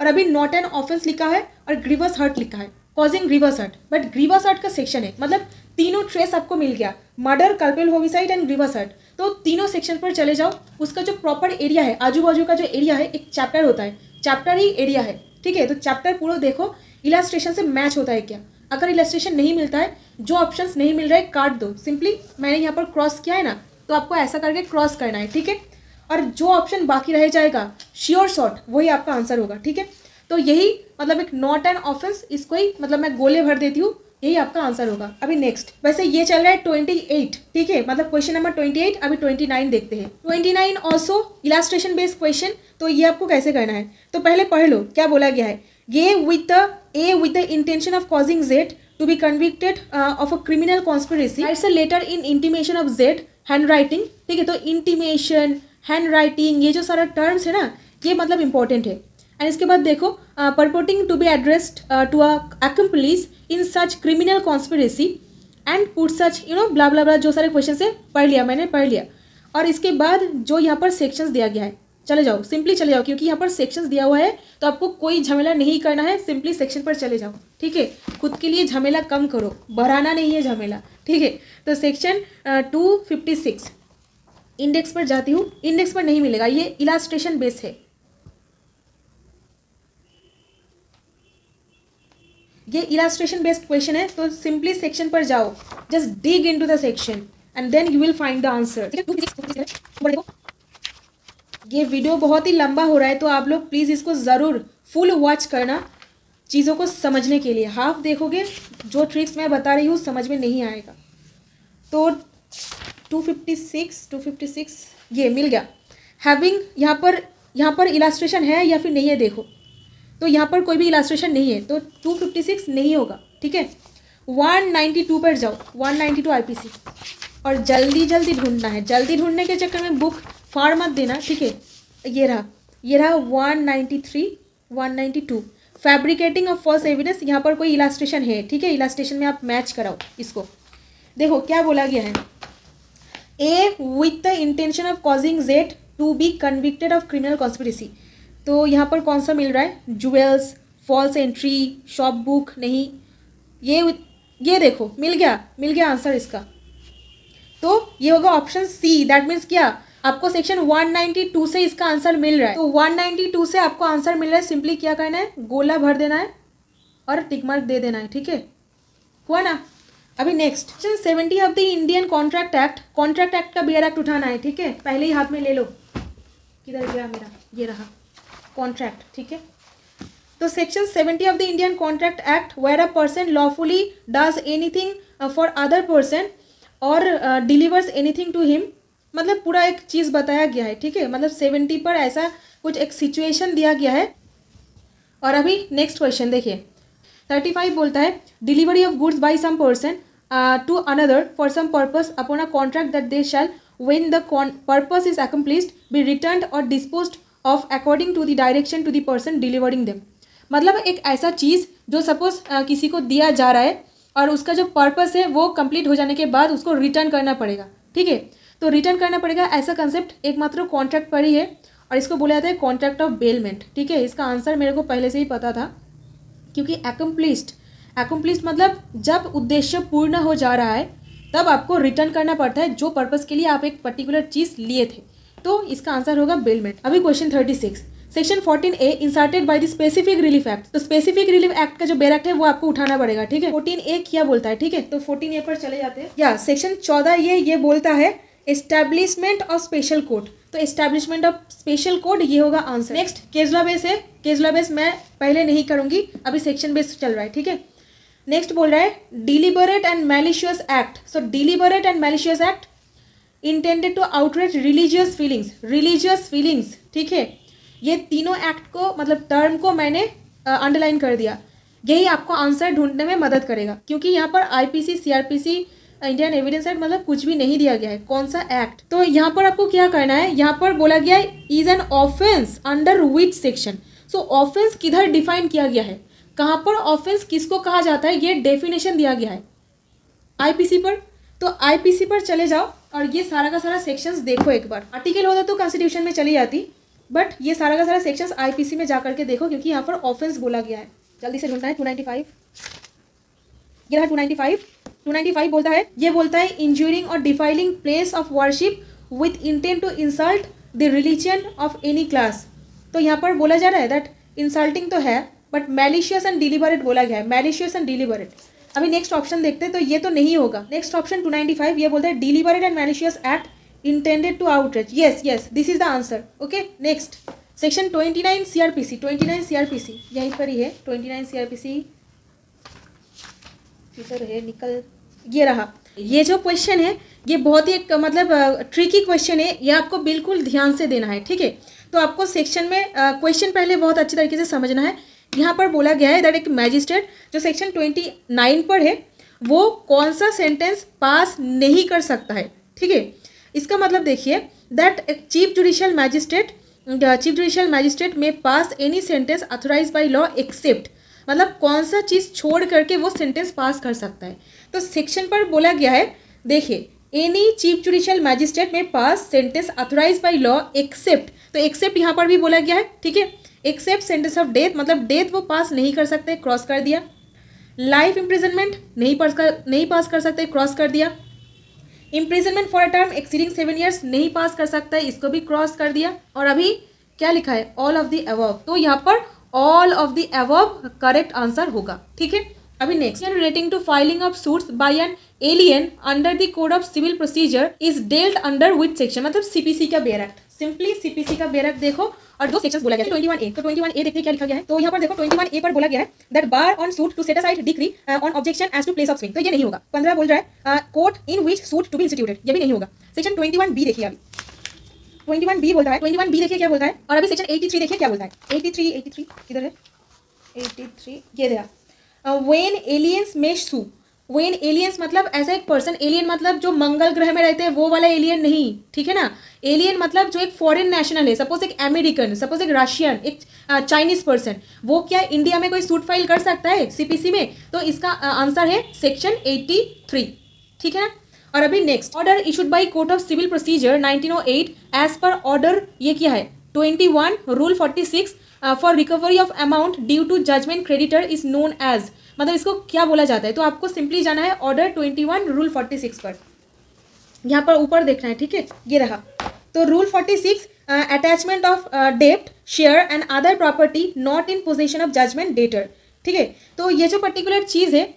और अभी नॉट एन ऑफेंस लिखा है और ग्रीवस हर्ट लिखा है, causing grievous hurt, but grievous hurt का सेक्शन है, मतलब तीनों ट्रेस आपको मिल गया, murder, culpable homicide and grievous hurt. तो तीनों सेक्शन पर चले जाओ, उसका जो प्रॉपर एरिया है, आजू बाजू का जो एरिया है, एक चैप्टर होता है, चैप्टर ही एरिया है, ठीक है। तो चैप्टर पूरा देखो इलास्ट्रेशन से मैच होता है क्या। अगर इलास्ट्रेशन नहीं मिलता है, जो ऑप्शंस नहीं मिल रहा है काट दो, सिंपली मैंने यहाँ पर क्रॉस किया है ना, तो आपको ऐसा करके क्रॉस करना है, ठीक है। और जो ऑप्शन बाकी रह जाएगा श्योर शॉट वही आपका आंसर होगा, ठीक है। तो यही मतलब एक नॉट एन ऑफेंस, इसको ही मतलब मैं गोले भर देती हूँ, यही आपका आंसर होगा। अभी नेक्स्ट, वैसे ये चल रहा है 28, ठीक है, मतलब क्वेश्चन नंबर 28। अभी 29 देखते हैं। 29 ऑल्सो इलास्ट्रेशन बेस्ड क्वेश्चन। तो ये आपको कैसे करना है, तो पहले पढ़ लो क्या बोला गया है। ये with the intention of causing Z to be convicted of a criminal conspiracy writes a letter in intimation of Z handwriting, ठीक है। तो इंटीमेशन, हैंड राइटिंग, ये जो सारा टर्म्स है ना, ये मतलब इंपॉर्टेंट है। एंड इसके बाद देखो, purporting to be addressed to a accomplice in such criminal conspiracy and put such blah blah blah, जो सारे क्वेश्चन है मैंने पढ़ लिया। और इसके बाद जो यहाँ पर सेक्शंस दिया गया है, चले जाओ, सिंपली चले जाओ, क्योंकि यहाँ पर सेक्शंस दिया हुआ है, तो आपको कोई झमेला नहीं करना है, सिंपली सेक्शन पर चले जाओ, ठीक है। खुद के लिए झमेला कम करो, बढ़ाना नहीं है झमेला, ठीक है। तो सेक्शन 256 इंडेक्स पर जाती हूँ, इंडेक्स पर नहीं मिलेगा, ये इलास्ट्रेशन बेस है, ये इलास्ट्रेशन बेस्ड क्वेश्चन है। तो सिंपली सेक्शन पर जाओ, just dig into the section and then you will find the answer. ये वीडियो बहुत ही लंबा हो रहा है, तो आप लोग प्लीज़ इसको ज़रूर फुल वॉच करना, चीज़ों को समझने के लिए। हाफ देखोगे, जो ट्रिक्स मैं बता रही हूँ समझ में नहीं आएगा। तो 256 ये मिल गया। हैविंग, यहाँ पर इलास्ट्रेशन है या फिर नहीं है देखो, तो यहाँ पर कोई भी इलास्ट्रेशन नहीं है, तो 256 नहीं होगा, ठीक है। 192 पर जाओ, 192 आईपीसी, और जल्दी जल्दी ढूंढना है। जल्दी ढूंढने के चक्कर में बुक फाड़ मत देना, ठीक है। ये रहा 193, 192 फैब्रिकेटिंग ऑफ फॉल्स एविडेंस। यहाँ पर कोई इलास्ट्रेशन है, ठीक है, इलास्ट्रेशन में आप मैच कराओ इसको। देखो क्या बोला गया है, A with the intention of causing Z to be convicted of criminal conspiracy. तो यहाँ पर कौन सा मिल रहा है, jewels, false entry, shop book नहीं, ये देखो मिल गया आंसर इसका। तो ये होगा ऑप्शन सी। दैट मीन्स क्या, आपको सेक्शन 192 से इसका आंसर मिल रहा है, तो 192 से आपको आंसर मिल रहा है, सिंपली क्या करना है, गोला भर देना है और टिक मार्क दे देना है, ठीक है, हुआ ना। अभी next section 70 of the Indian contract act का बियर एक्ट उठाना है, ठीक है। पहले ही हाथ में ले लो, किधर गया मेरा, ये रहा कॉन्ट्रैक्ट, ठीक है। तो section 70 of the Indian contract act, where a person lawfully does anything for other person और डिलीवर्स एनीथिंग टू हिम, मतलब पूरा एक चीज़ बताया गया है, ठीक है। मतलब 70 पर ऐसा कुछ एक सिचुएशन दिया गया है। और अभी नेक्स्ट क्वेश्चन देखिए, 35 बोलता है, delivery of goods by some person to another for some purpose upon a contract that they shall when the purpose is accomplished be returned और disposed of according to the direction to the person delivering them. मतलब एक ऐसा चीज़ जो suppose किसी को दिया जा रहा है और उसका जो पर्पस है वो कंप्लीट हो जाने के बाद उसको रिटर्न करना पड़ेगा, ठीक है। तो रिटर्न करना पड़ेगा। ऐसा कंसेप्ट एकमात्र कॉन्ट्रैक्ट पर ही है और इसको बोला जाता है कॉन्ट्रैक्ट ऑफ बेलमेंट। ठीक है, इसका आंसर मेरे को पहले से ही पता था, क्योंकि एक्म्प्लिश्ड मतलब जब उद्देश्य पूर्ण हो जा रहा है तब आपको रिटर्न करना पड़ता है जो पर्पस के लिए आप एक पर्टिकुलर चीज़ लिए थे। तो इसका आंसर होगा बेलमेंट। अभी question 36, section 14A inserted by the specific relief act. तो स्पेसिफिक रिलीफ एक्ट का जो बेयर एक्ट है वो आपको उठाना पड़ेगा। ठीक है, 14A क्या बोलता है? ठीक है, तो 14A पर चले जाते हैं। या सेक्शन 14 ये बोलता है एस्टैब्लिशमेंट ऑफ स्पेशल कोर्ट। तो एस्टैब्लिशमेंट ऑफ स्पेशल कोड ये होगा आंसर। नेक्स्ट केजला बेस है। केजला बेस मैं पहले नहीं करूंगी, अभी सेक्शन बेस चल रहा है। ठीक है, नेक्स्ट बोल रहा है deliberate and malicious act. So deliberate and malicious act intended to outrage religious feelings. ठीक है, ये तीनों एक्ट को मतलब टर्म को मैंने अंडरलाइन कर दिया। यही आपको आंसर ढूंढने में मदद करेगा, क्योंकि यहाँ पर IPC, CrPC, Indian evidence act मतलब कुछ भी नहीं दिया गया है कौन सा एक्ट। तो यहाँ पर आपको क्या करना है, यहाँ पर बोला गया है is an offence under which section. So offence किधर डिफाइन किया गया है, कहाँ पर ऑफेंस किसको कहा जाता है, ये डेफिनेशन दिया गया है आईपीसी पर। तो आईपीसी पर चले जाओ और ये सारा का सारा सेक्शंस देखो एक बार। आर्टिकल होता तो कॉन्स्टिट्यूशन में चली जाती, बट ये सारा का सारा सेक्शंस आईपीसी में जा करके देखो, क्योंकि यहाँ पर ऑफेंस बोला गया है। जल्दी से ढूंढना है 295, ये रहा 295 बोलता है, ये बोलता है इंज्यूरिंग और defiling place of worship with intent to insult the religion of any class. तो यहाँ पर बोला जा रहा है दैट इंसल्टिंग तो है बट मैलिशियस एंड डिलीबरेट बोला गया है, मैलिशियस एंड डिलीबरेट। अभी नेक्स्ट ऑप्शन देखते हैं, तो ये तो नहीं होगा। नेक्स्ट ऑप्शन 295 ये बोलता है deliberate and malicious act intended to outreach. Yes this is the answer. Okay, next section 29 CrPC. 29 CrPC यहीं पर ही है। 29 सीआरपीसी इधर है, निकल, ये रहा। ये जो क्वेश्चन है ये बहुत ही एक मतलब ट्रिकी क्वेश्चन है, ये आपको बिल्कुल ध्यान से देना है। ठीक है, तो आपको सेक्शन में क्वेश्चन पहले बहुत अच्छी तरीके से समझना है। यहाँ पर बोला गया है दैट एक मैजिस्ट्रेट जो सेक्शन 29 पर है वो कौन सा सेंटेंस पास नहीं कर सकता है। ठीक है, इसका मतलब देखिए दैट एक chief judicial magistrate may pass any sentence authorised by law except, मतलब कौन सा चीज़ छोड़ करके वो सेंटेंस पास कर सकता है। तो सेक्शन पर बोला गया है, देखिए any chief judicial magistrate may pass sentence authorised by law except, तो एक्सेप्ट यहाँ पर भी बोला गया है। ठीक है, एक्सेप्ट सेंटेंस ऑफ डेथ, मतलब डेथ वो पास नहीं कर सकते, क्रॉस कर दिया। लाइफ इम्प्रिजनमेंट नहीं पास कर सकते, क्रॉस कर दिया। Imprisonment for a term exceeding 7 years नहीं पास कर सकता है, इसको भी क्रॉस कर दिया। और अभी क्या लिखा है, ऑल ऑफ द अबव, तो यहाँ पर all of the above correct answer होगा। ठीक है, अभी next relating to filing of suits by an alien under the code of civil procedure is dealt under which section, मतलब सीपीसी का bare act. Simply CPC का bare act देखो और दो सेक्शंस बोला गया है 21A। तो 21A देखिए क्या लिखा गया है, तो यहाँ पर देखो 21A पर बोला गया है that bar on suit to set aside decree on objection as to place of suing, तो ये नहीं होगा। 15 बोल रहा है court in which suit to be instituted, ये भी नहीं होगा। सेक्शन 21B देखिए, अभी 21B बोल रहा है, 21B देखिए क्या बोलता है। और अभी सेक्शन 83 देखिए क्या बोलता है। 83 किधर है, 83 ये देखा, when aliens may sue. When aliens मतलब ऐसा एक पर्सन, एलियन मतलब जो मंगल ग्रह में रहते हैं वो वाला एलियन नहीं, ठीक है ना। एलियन मतलब जो एक फॉरेन नेशनल है, सपोज एक अमेरिकन, सपोज एक रशियन, एक चाइनीज पर्सन, वो क्या इंडिया में कोई सूट फाइल कर सकता है सीपीसी में। तो इसका आंसर है सेक्शन 83। ठीक है ना। और अभी next, order issued by court of civil procedure 1908 as per order, ये क्या है 21 rule 46 for recovery of amount due to judgment creditor is known as, मतलब इसको क्या बोला जाता है। तो आपको सिंपली जाना है ऑर्डर 21 रूल 46 पर, यहाँ पर ऊपर देखना है। ठीक है, ये रहा। तो रूल 46 अटैचमेंट ऑफ डेप्ट share and other property not in possession of judgment debtor. ठीक है, तो ये जो पर्टिकुलर चीज़ है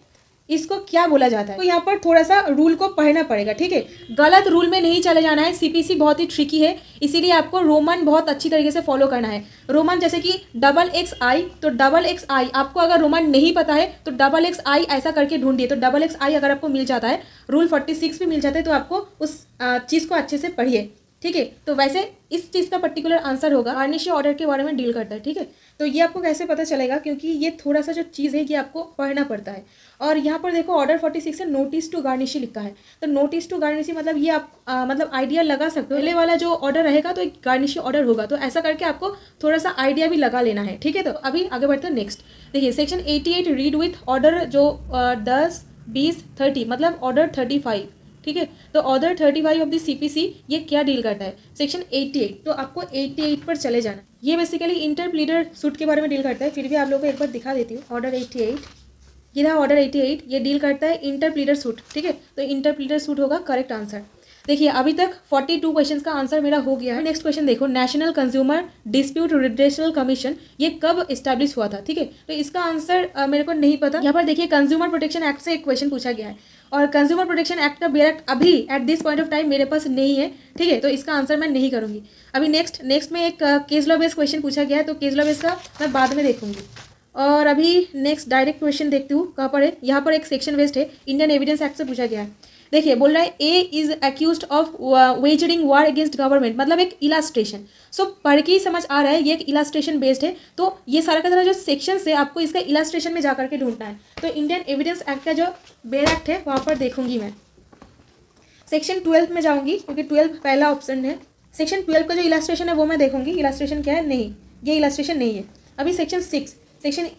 इसको क्या बोला जाता है, तो यहाँ पर थोड़ा सा रूल को पढ़ना पड़ेगा। ठीक है, गलत रूल में नहीं चले जाना है। सीपीसी बहुत ही ट्रिकी है, इसीलिए आपको रोमन बहुत अच्छी तरीके से फॉलो करना है। रोमन जैसे कि XXI, तो XXI आपको अगर रोमन नहीं पता है तो XXI ऐसा करके ढूंढिए। तो XXI अगर आपको मिल जाता है, रूल 46 भी मिल जाता है, तो आपको उस चीज़ को अच्छे से पढ़िए। ठीक है, तो वैसे इस चीज़ का पर्टिकुलर आंसर होगा, गार्निशिंग ऑर्डर के बारे में डील करता है। ठीक है, तो ये आपको कैसे पता चलेगा, क्योंकि ये थोड़ा सा जो चीज़ है ये आपको पढ़ना पड़ता है। और यहाँ पर देखो ऑर्डर 46 है नोटिस टू गार्निशी लिखा है। तो नोटिस टू गार्निशी मतलब ये आप मतलब आइडिया लगा सकते हो, पहले वाला जो ऑर्डर रहेगा तो एक गार्निशी ऑर्डर होगा, तो ऐसा करके आपको थोड़ा सा आइडिया भी लगा लेना है। ठीक है, तो अभी आगे बढ़ते हैं। नेक्स्ट देखिए सेक्शन 88 रीड विथ ऑर्डर जो 10, 20, 30 मतलब ऑर्डर 35। ठीक है। तो ऑर्डर 35 ऑफ द CPC ये क्या डील करता है? सेक्शन 88, तो आपको 88 पर चले जाना। ये बेसिकली इंटर प्लीडर सूट के बारे में डील करता है, फिर भी आप लोगों को एक बार दिखा देती हूँ। ऑर्डर 88, ये रहा ऑर्डर 88, ये डील करता है इंटर प्लीडर सूट, ठीक है। तो इंटर प्लीडर सूट होगा करेक्ट आंसर। देखिए अभी तक 42 क्वेश्चंस का आंसर मेरा हो गया है। नेक्स्ट क्वेश्चन देखो, national consumer dispute redressal commission ये कब इस्टेब्लिश हुआ था? ठीक है, तो इसका आंसर मेरे को नहीं पता। यहाँ पर देखिए कंज्यूमर प्रोटेक्शन एक्ट से एक क्वेश्चन पूछा गया है और कंज्यूमर प्रोटेक्शन एक्ट का बेरेक्ट अभी at this point of time मेरे पास नहीं है, ठीक है। तो इसका आंसर मैं नहीं करूँगी। अभी नेक्स्ट में एक केस लॉ बेस्ड क्वेश्चन पूछा गया है, तो केस लॉ बेस्ड का मैं बाद में देखूंगी। और अभी नेक्स्ट डायरेक्ट क्वेश्चन देखती हूँ कहाँ पर है। यहाँ पर एक सेक्शन वेस्ट है, इंडियन एविडेंस एक्ट से पूछा गया है। देखिए बोल रहा है A is accused of waging war against government, मतलब एक इलास्ट्रेशन। सो पढ़ के ही समझ आ रहा है ये एक इलास्ट्रेशन बेस्ड है। तो ये सारा का सारा जो सेक्शन है आपको इसका इलास्ट्रेशन में जाकर के ढूंढना है। तो इंडियन एविडेंस एक्ट का जो बेर एक्ट है वहाँ पर देखूंगी मैं। सेक्शन 12 में जाऊँगी क्योंकि 12 पहला ऑप्शन है। सेक्शन 12 का जो इलास्ट्रेशन है वो मैं देखूंगी। इलास्ट्रेशन क्या है? नहीं, ये इलास्ट्रेशन नहीं है। अभी सेक्शन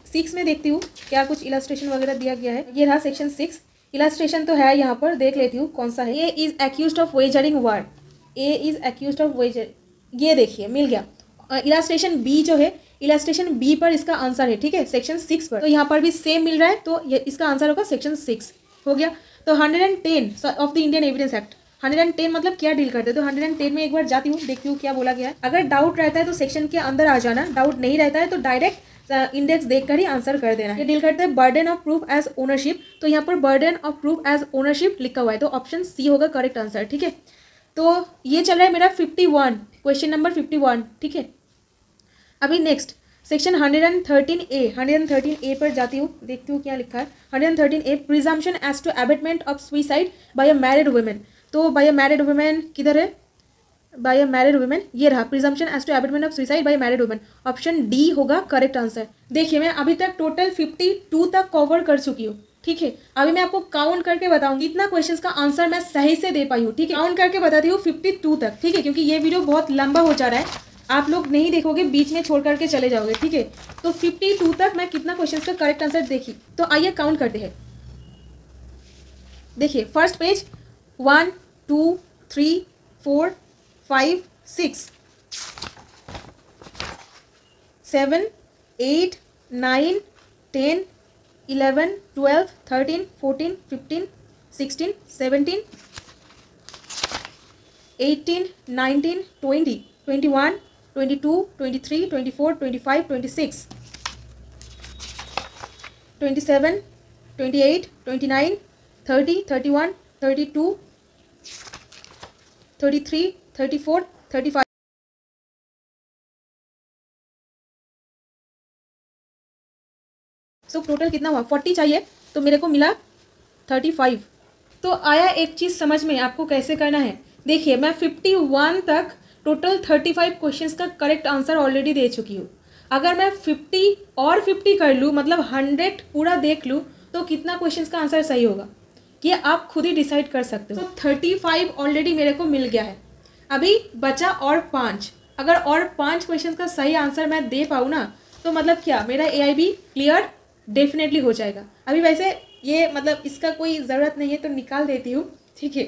6 में देखती हूँ क्या कुछ इलास्ट्रेशन वगैरह दिया गया है। ये रहा सेक्शन 6, इलास्ट्रेशन तो है यहाँ पर, देख लेती हूँ कौन सा है। A is accused of waging war, A is accused of wager, ये देखिए मिल गया। इलास्ट्रेशन बी जो है, इलास्ट्रेशन बी पर इसका आंसर है, ठीक है, सेक्शन 6 पर। तो यहाँ पर भी सेम मिल रहा है, तो ये इसका आंसर होगा सेक्शन 6 हो गया। तो 110 of the Indian evidence act, 110 मतलब क्या डील करते हैं? तो 110 में एक बार जाती हूँ, देखती हूँ क्या बोला गया है। अगर डाउट रहता है तो सेक्शन के अंदर आ जाना, डाउट नहीं रहता है तो डायरेक्ट इंडेक्स देखकर ही आंसर कर देना। ये डील करते हैं burden of proof as ownership, तो यहाँ पर burden of proof as ownership लिखा हुआ है, तो ऑप्शन सी होगा करेक्ट आंसर, ठीक है। तो ये चल रहा है मेरा 51, क्वेश्चन नंबर 51, ठीक है। अभी नेक्स्ट सेक्शन 113A पर जाती हूँ, देखती हूँ क्या लिखा है। 113A presumption as to abetment of suicide by a married women, तो बाय अ मैरिड वुमेन किधर है? बाय अ मैरिड वुमेन, ये रहा presumption as to abetment of suicide by married women, option D होगा करेक्ट आंसर। देखिए मैं अभी तक टोटल 52 तक कवर कर चुकी हूँ, ठीक है। अभी मैं आपको काउंट करके बताऊंगी इतना क्वेश्चंस का आंसर मैं सही से दे पाई हूँ, ठीक है। काउंट करके बताती हूँ 52 तक, ठीक है, क्योंकि ये वीडियो बहुत लंबा हो जा रहा है, आप लोग नहीं देखोगे, बीच में छोड़ करके चले जाओगे, ठीक है। तो 52 तक मैं कितना क्वेश्चन का करेक्ट आंसर देखी, तो आइए काउंट करते हैं। देखिए फर्स्ट पेज 1 2 3 4 5 6 7 8 9 10 11 12 13 14 15 16 17 18 19 20 21 22 23 24 25 26 27 28 29 30 31 32 33 34 35। सो टोटल कितना हुआ? 40 चाहिए तो मेरे को मिला 35। तो आया एक चीज़ समझ में आपको कैसे करना है। देखिए मैं 51 तक टोटल 35 क्वेश्चंस का करेक्ट आंसर ऑलरेडी दे चुकी हूँ। अगर मैं 50 और 50 कर लूँ, मतलब 100 पूरा देख लूँ, तो कितना क्वेश्चंस का आंसर सही होगा ये आप खुद ही डिसाइड कर सकते हो। तो 35 ऑलरेडी मेरे को मिल गया है, अभी बचा और 5। अगर और 5 क्वेश्चंस का सही आंसर मैं दे पाऊँ ना, तो मतलब क्या मेरा AIB क्लियर डेफिनेटली हो जाएगा। अभी वैसे ये मतलब इसका कोई ज़रूरत नहीं है तो निकाल देती हूँ, ठीक है।